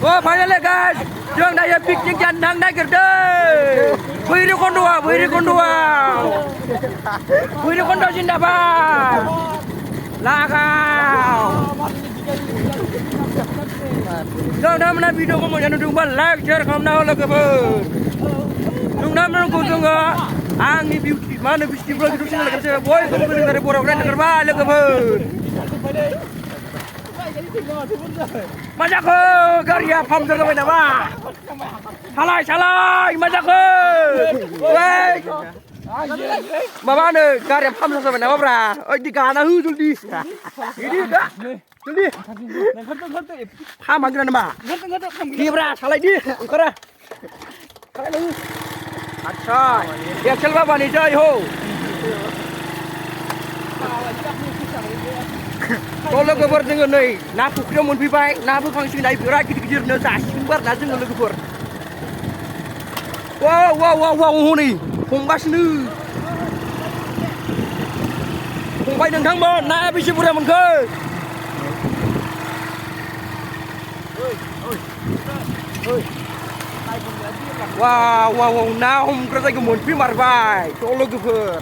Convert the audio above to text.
Oh, finally guys, जों दायो picnic जानो थांनो नागिरदों भैरबकुन्द'आव भैरबकुन्द' जिन्दाबाद लागाव नोंथांमोना भिडिअखौ मोजां नुदोंबा लाइक शेयार खालामना हो लोगोफोर नोंथांमोनखौ जोङो आंनि बिउटि मा होनो बिउटि ब्लग इउटुब चेनेल गासैबो बयबो गोरों बर'आव नागिरबाय लोगोफोर मा जाखो गारिया पाम्पचार जाबाय नामा सालाय मा जाखो माबा होनो गारिया पाम्पचार जाबाय नामाब्रा ओइ दि गाना हो जल्दि इदि दा जल्दि पाम्पआ नामा देब्रा सालायदि ओंखारा आच्छा एक्सेल बाबानि जय हो लोगोफोर जोङो नै ना फुख्रियाव मोनफैबाय ना बोखांसिगोन दायो बिराद गिदिरनो जासिगोनबो आरोना जोङो लोगोफोर वाव हनै हमगासिनो फंबाय नोंथांमोन नाया बेसे बुरजा मोनखो वाव ना हमग्रा जायगायाव मोनफैमारबाय ज' लोगोफोर